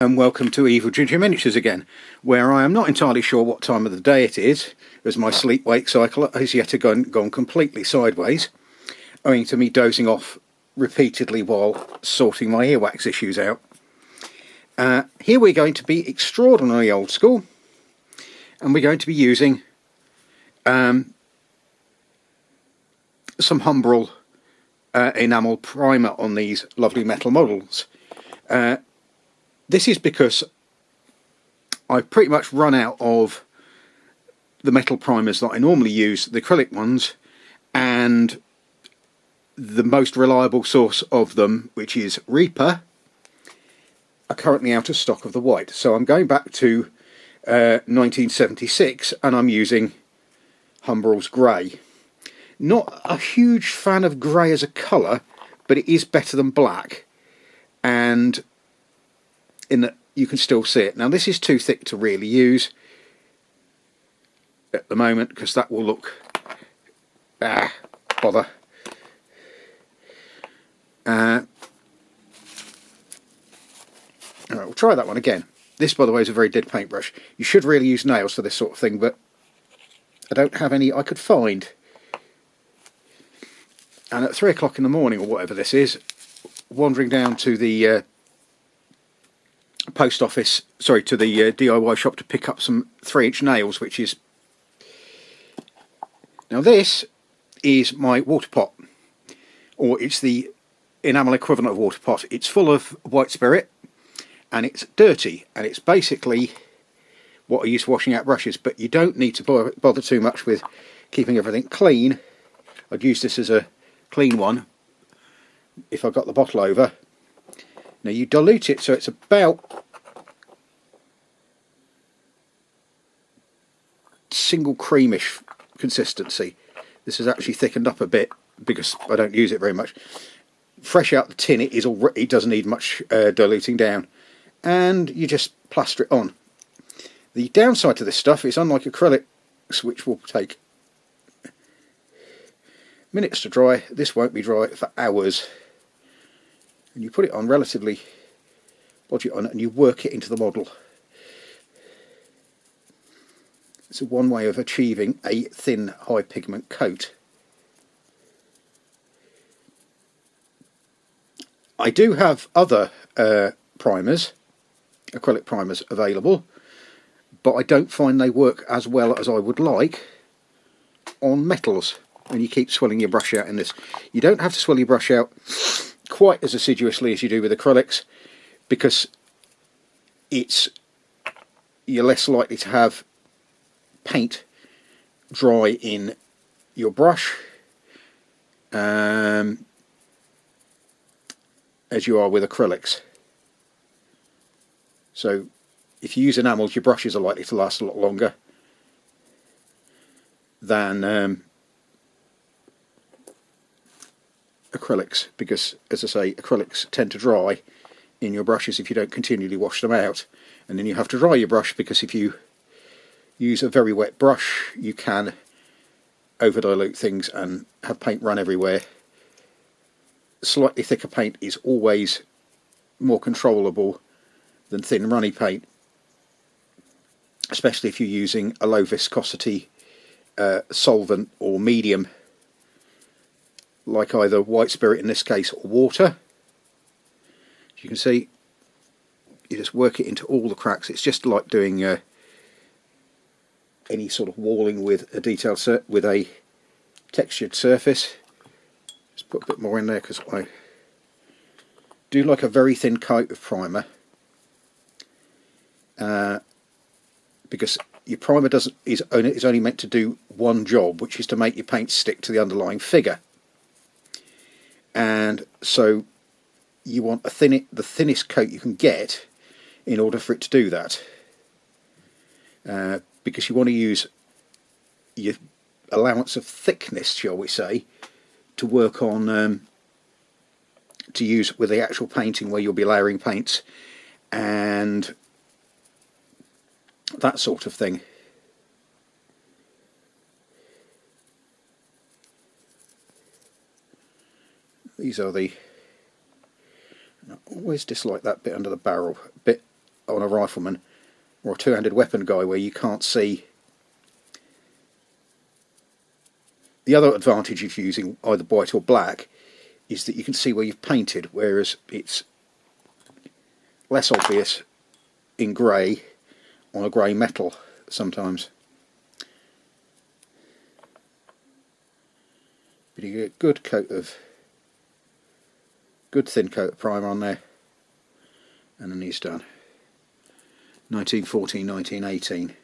And welcome to Evil Ginger Miniatures again, where I am not entirely sure what time of the day it is, as my sleep-wake cycle has yet gone completely sideways, owing to me dozing off repeatedly while sorting my earwax issues out. Here we're going to be extraordinarily old school, and we're going to be using some Humbrol enamel primer on these lovely metal models. This is because I've pretty much run out of the metal primers that I normally use, the acrylic ones, and the most reliable source of them, which is Reaper, are currently out of stock of the white. So I'm going back to 1976 and I'm using Humbrol's grey. Not a huge fan of grey as a colour, but it is better than black, and in that you can still see it. Now this is too thick to really use at the moment because that will look bother. Alright, we'll try that one again. This, by the way, is a very dead paintbrush. You should really use nails for this sort of thing, but I don't have any I could find. And at 3 o'clock in the morning, or whatever this is, wandering down to the post office, sorry, to the DIY shop to pick up some 3-inch nails, which is... Now this is my water pot, or it's the enamel equivalent of water pot. It's full of white spirit, and it's dirty, and it's basically what I use for washing out brushes, but you don't need to bother too much with keeping everything clean. I'd use this as a clean one if I got the bottle over. Now you dilute it so it's about single creamish consistency. This is actually thickened up a bit because I don't use it very much. Fresh out the tin, it doesn't need much diluting down, and you just plaster it on. The downside to this stuff is, unlike acrylics, which will take minutes to dry, this won't be dry for hours. And you put it on relatively, bodge it on, and you work it into the model. It's one way of achieving a thin, high pigment coat. I do have other primers, acrylic primers, available, but I don't find they work as well as I would like on metals. And you keep swelling your brush out in this. You don't have to swell your brush out quite as assiduously as you do with acrylics, because you're less likely to have paint dry in your brush as you are with acrylics. So if you use enamels, your brushes are likely to last a lot longer than acrylics, because, as I say, acrylics tend to dry in your brushes if you don't continually wash them out, and then you have to dry your brush, because if you use a very wet brush you can over dilute things and have paint run everywhere. Slightly thicker paint is always more controllable than thin runny paint, especially if you're using a low viscosity solvent or medium, like either white spirit in this case or water. As you can see, you just work it into all the cracks. It's just like doing any sort of walling with a detailed with a textured surface. Just put a bit more in there because I do like a very thin coat of primer, because your primer is only meant to do one job, which is to make your paint stick to the underlying figure. And so you want the thinnest coat you can get in order for it to do that, because you want to use your allowance of thickness, shall we say, to work on to use with the actual painting, where you'll be layering paints and that sort of thing. These are the... I always dislike that bit under the barrel, a bit on a rifleman or a two-handed weapon guy where you can't see. The other advantage of using either white or black is that you can see where you've painted, whereas it's less obvious in grey on a grey metal sometimes. But you get a good thin coat of primer on there, and then he's done. 1914, 1918.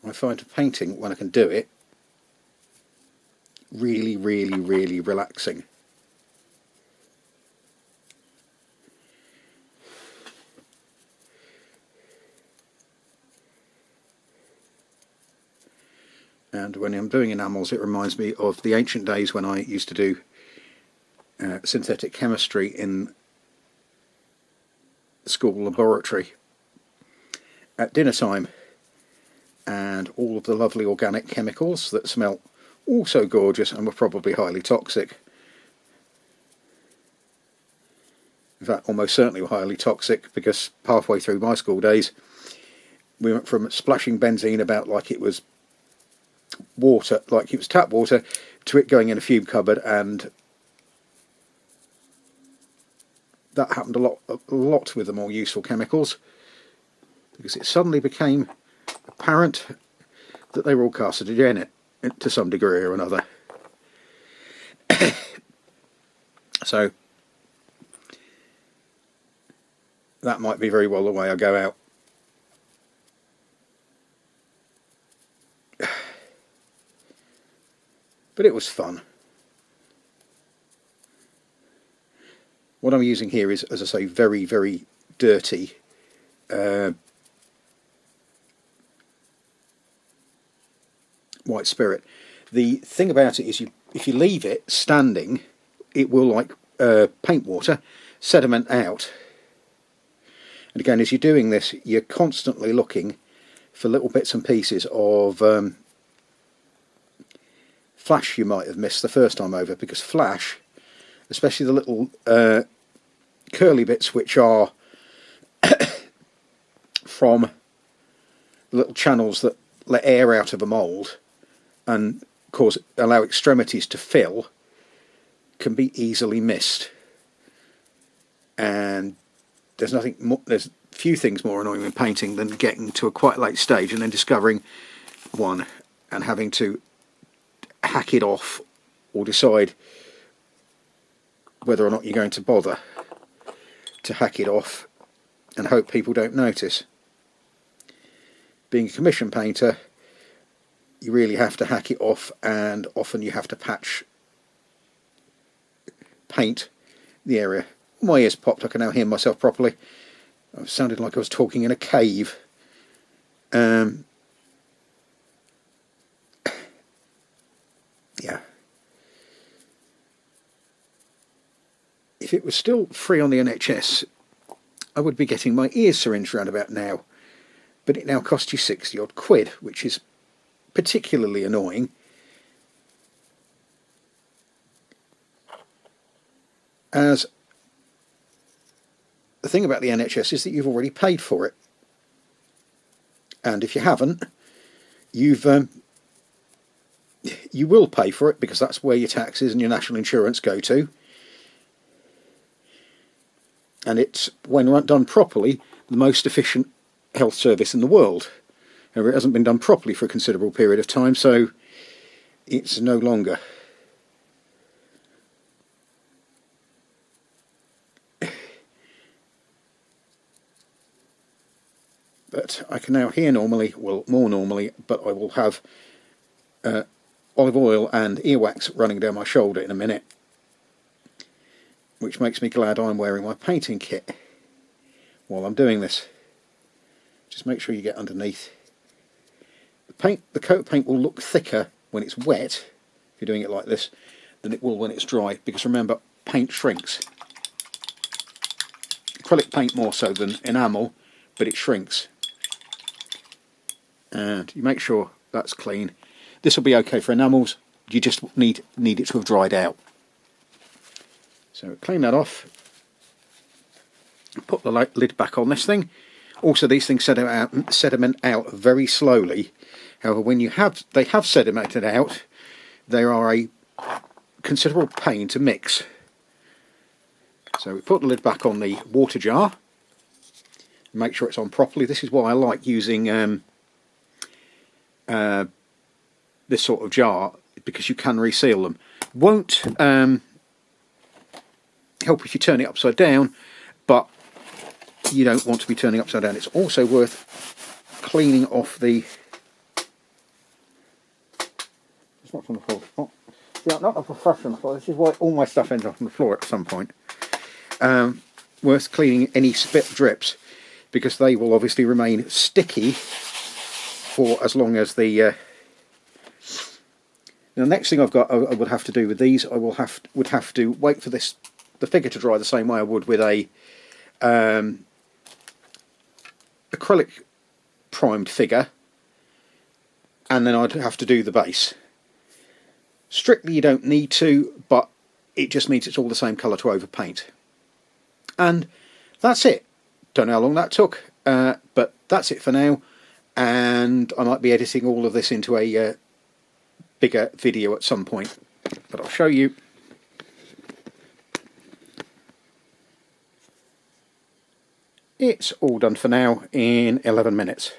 I find painting, when I can do it, really, really, really relaxing. And when I'm doing enamels, it reminds me of the ancient days when I used to do synthetic chemistry in school laboratory at dinner time, and all of the lovely organic chemicals that smell all so gorgeous and were probably highly toxic. In fact, almost certainly were highly toxic, because halfway through my school days we went from splashing benzene about like it was water, like it was tap water, to it going in a fume cupboard, and that happened a lot with the more useful chemicals, because it suddenly became apparent that they were all carcinogenic to some degree or another. So that might be very well the way I go out. But it was fun. What I'm using here is, as I say, very, very dirty white spirit. The thing about it is, if you leave it standing, it will, like paint water, sediment out. And again, as you're doing this, you're constantly looking for little bits and pieces of flash you might have missed the first time over, because flash, especially the little curly bits which are from the little channels that let air out of a mould and allow extremities to fill, can be easily missed. And there's few things more annoying in painting than getting to a quite late stage and then discovering one and having to hack it off, or decide whether or not you're going to bother to hack it off and hope people don't notice. Being a commission painter, you really have to hack it off, and often you have to paint the area. My ears popped, I can now hear myself properly. I sounded like I was talking in a cave. Yeah. If it was still free on the NHS, I would be getting my ears syringed round about now. But it now costs you 60 odd quid, which is particularly annoying. As the thing about the NHS is that you've already paid for it. And if you haven't, you will pay for it, because that's where your taxes and your national insurance go to. And it's, when done properly, the most efficient health service in the world. However, it hasn't been done properly for a considerable period of time, so it's no longer. But I can now hear normally, well, more normally, but I will have olive oil and earwax running down my shoulder in a minute, which makes me glad I'm wearing my painting kit while I'm doing this. Just make sure you get underneath. The coat of paint will look thicker when it's wet, if you're doing it like this, than it will when it's dry, because remember, paint shrinks. Acrylic paint more so than enamel, but it shrinks. And you make sure that's clean. This will be okay for enamels. You just need it to have dried out. So clean that off. Put the lid back on this thing. Also, these things sediment out very slowly. However, when they have sedimented out, they are a considerable pain to mix. So we put the lid back on the water jar. Make sure it's on properly. This is why I like using this sort of jar, because you can reseal them. Won't help if you turn it upside down, but you don't want to be turning upside down. It's also worth cleaning off the... It's not on the floor. Oh, yeah, not a professional floor. This is why all my stuff ends up on the floor at some point. Worth cleaning any spit drips, because they will obviously remain sticky for as long as the... The next thing I would have to do with these, I would have to wait for the figure to dry the same way I would with a acrylic primed figure, and then I'd have to do the base. Strictly you don't need to, but it just means it's all the same colour to overpaint. And that's it. Don't know how long that took, but that's it for now, and I might be editing all of this into a bigger video at some point, but I'll show you. It's all done for now in 11 minutes.